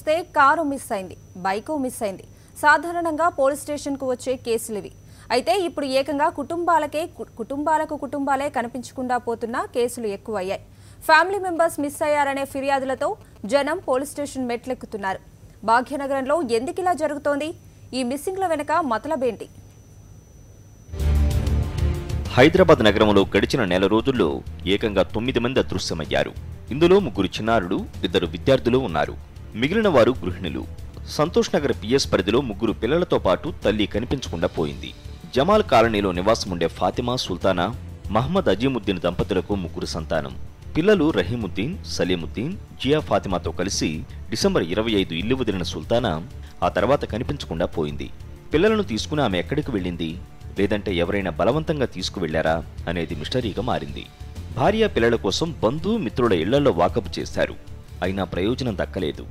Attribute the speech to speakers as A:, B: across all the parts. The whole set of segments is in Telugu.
A: చూస్తే కారు మిస్ అయింది, బైకు మిస్ అయింది. సాధారణంగా పోలీస్ స్టేషన్కు వచ్చే కేసులు ఇవి. అయితే ఇప్పుడు ఏకంగా కుటుంబాలే కనిపించకుండా పోతున్న కేసులు ఎక్కువయ్యాయి. ఫ్యామిలీ మెంబర్స్ మిస్ అయ్యారనే ఫిర్యాదులతో జనం పోలీస్ స్టేషన్ మెట్లెక్కుతున్నారు. భాగ్యనగరంలో ఎందుకిలా జరుగుతోంది? ఈ మిస్సింగ్ల వెనుక మతలబేంటి?
B: హైదరాబాద్ నగరంలో గడిచిన నెల రోజుల్లో ఏకంగా 9 మంది అదృశ్యమయ్యారు. ఇందులో 3 చిన్నారులు, 2 విద్యార్థులు ఉన్నారు. మిగిలిన వారు గృహిణులు. సంతోష్ నగర్ పిఎస్ పరిధిలో 3 పిల్లలతో పాటు తల్లి కనిపించకుండా పోయింది. జమాల్ కాలనీలో నివాసముండే ఫాతిమా, సుల్తానా, మహమ్మద్ అజీముద్దీన్ దంపతులకు 3 సంతానం. పిల్లలు రహీముద్దీన్, సలీముద్దీన్, జియా ఫాతిమాతో కలిసి డిసెంబర్ 25 ఇల్లు వదిలిన సుల్తానా ఆ తర్వాత కనిపించకుండా పోయింది. పిల్లలను తీసుకుని ఆమె ఎక్కడికి వెళ్ళింది, లేదంటే ఎవరైనా బలవంతంగా తీసుకువెళ్లారా అనేది మిస్టరీగా మారింది. భార్య పిల్లల కోసం బంధువు మిత్రుల ఇళ్లలో వాకపు చేశారు. అయినా ప్రయోజనం దక్కలేదు.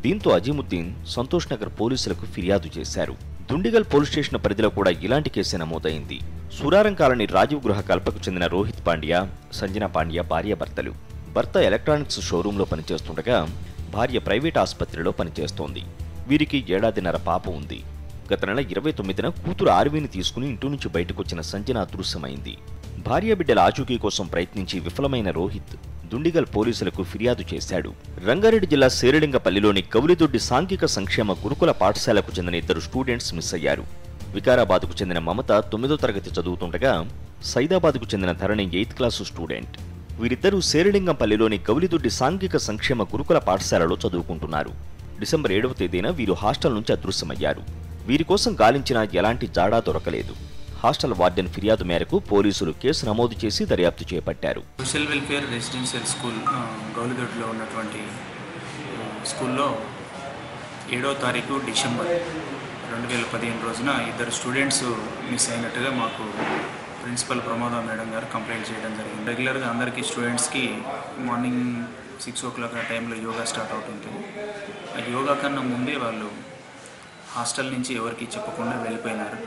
B: దీంతో అజీముద్దీన్ సంతోష్ నగర్ పోలీసులకు ఫిర్యాదు చేశారు. దుండిగల్ పోలీస్ స్టేషన్ పరిధిలో కూడా ఇలాంటి కేసే నమోదైంది. సురారం కాలనీ రాజీవ్ గృహ కల్పకు చెందిన రోహిత్ పాండ్యా, సంజన పాండ్యా భార్యాభర్తలు. భర్త ఎలక్ట్రానిక్స్ షోరూంలో పనిచేస్తుండగా భార్య ప్రైవేట్ ఆసుపత్రిలో పనిచేస్తోంది. వీరికి 1.5 ఏళ్ల పాప ఉంది. గత నెల 29న కూతురు ఆర్వీని తీసుకుని ఇంటి నుంచి బయటకొచ్చిన సంజన అదృశ్యమైంది. భార్య బిడ్డల ఆచూకీ కోసం ప్రయత్నించి విఫలమైన రోహిత్ దుండిగల్ పోలీసులకు ఫిర్యాదు చేశాడు. రంగారెడ్డి జిల్లా శేరిలింగపల్లిలోని కౌలిదొడ్డి సాంఘిక సంక్షేమ గురుకుల పాఠశాలకు చెందిన 2 స్టూడెంట్స్ మిస్ అయ్యారు. వికారాబాద్కు చెందిన మమత 9వ తరగతి చదువుతుండగా సైదాబాద్కు చెందిన ధరణి 8th క్లాసు స్టూడెంట్. వీరిద్దరూ శేరిలింగంపల్లిలోని కౌలిదొడ్డి సాంఘిక సంక్షేమ గురుకుల పాఠశాలలో చదువుకుంటున్నారు. డిసెంబర్ 7వ తేదీన వీరు హాస్టల్ నుంచి అదృశ్యమయ్యారు. వీరి కోసం గాలించినా ఎలాంటి జాడా దొరకలేదు. హాస్టల్ వార్డెన్ ఫిర్యాదు మేరకు పోలీసులు కేసు నమోదు చేసి దర్యాప్తు చేపట్టారు.
C: సోషల్ వెల్ఫేర్ రెసిడెన్షియల్ స్కూల్ గౌలిదొడ్లో ఉన్నటువంటి స్కూల్లో 7వ తారీఖు డిసెంబర్ 2015 రోజున 2 స్టూడెంట్స్ మిస్ అయినట్టుగా మాకు ప్రిన్సిపల్ ప్రమోద మేడం గారు కంప్లైంట్ చేయడం జరిగింది. రెగ్యులర్గా అందరికీ స్టూడెంట్స్కి మార్నింగ్ 6 o'clock ఆ టైంలో యోగా స్టార్ట్ అవుతుంటుంది. ఆ యోగా కన్నా ముందే వాళ్ళు హాస్టల్ నుంచి ఎవరికి చెప్పకుండా వెళ్ళిపోయినారు.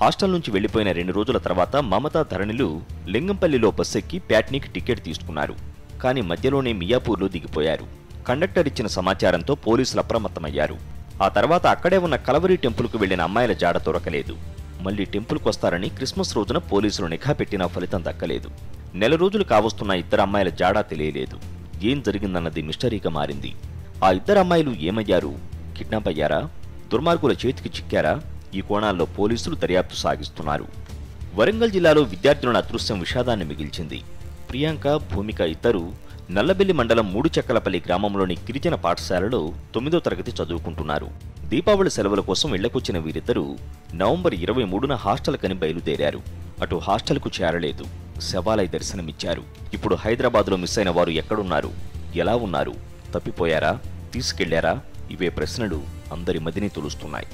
B: హాస్టల్ నుంచి వెళ్లిపోయిన 2 రోజుల తర్వాత మమతా, ధరణిలు లింగంపల్లిలో బస్సు ఎక్కి ప్యాట్నీకి టికెట్ తీసుకున్నారు. కానీ మధ్యలోనే మియాపూర్లో దిగిపోయారు. కండక్టర్ ఇచ్చిన సమాచారంతో పోలీసులు అప్రమత్తమయ్యారు. ఆ తర్వాత అక్కడే ఉన్న కలవరి టెంపుల్కు వెళ్లిన అమ్మాయిల జాడ దొరకలేదు. మళ్లీ టెంపుల్కు వస్తారని క్రిస్మస్ రోజున పోలీసులు నిఘా పెట్టినా ఫలితం దక్కలేదు. నెల రోజులు కావస్తున్న 2 అమ్మాయిల జాడా తెలియలేదు. ఏం జరిగిందన్నది మిస్టరీగా మారింది. ఆ 2 అమ్మాయిలు ఏమయ్యారు? కిడ్నాప్ అయ్యారా? దుర్మార్గుల చేతికి చిక్కారా? ఈ కోణాల్లో పోలీసులు దర్యాప్తు సాగిస్తున్నారు. వరంగల్ జిల్లాలో విద్యార్థులను అదృశ్యం విషాదాన్ని మిగిల్చింది. ప్రియాంక, భూమిక ఇద్దరు నల్లబెల్లి మండలం 3 చెక్కలపల్లి గ్రామంలోని గిరిజన పాఠశాలలో 9వ తరగతి చదువుకుంటున్నారు. దీపావళి సెలవుల కోసం ఇళ్లకొచ్చిన వీరిద్దరూ నవంబర్ 23న హాస్టల్కని బయలుదేరారు. అటు హాస్టల్కు చేరలేదు. శవాలై దర్శనమిచ్చారు. ఇప్పుడు హైదరాబాద్లో మిస్ అయిన వారు ఎక్కడున్నారు? ఎలా ఉన్నారు? తప్పిపోయారా? తీసుకెళ్లారా? ఇవే ప్రశ్నలు అందరి మదిని తొలుస్తున్నాయి.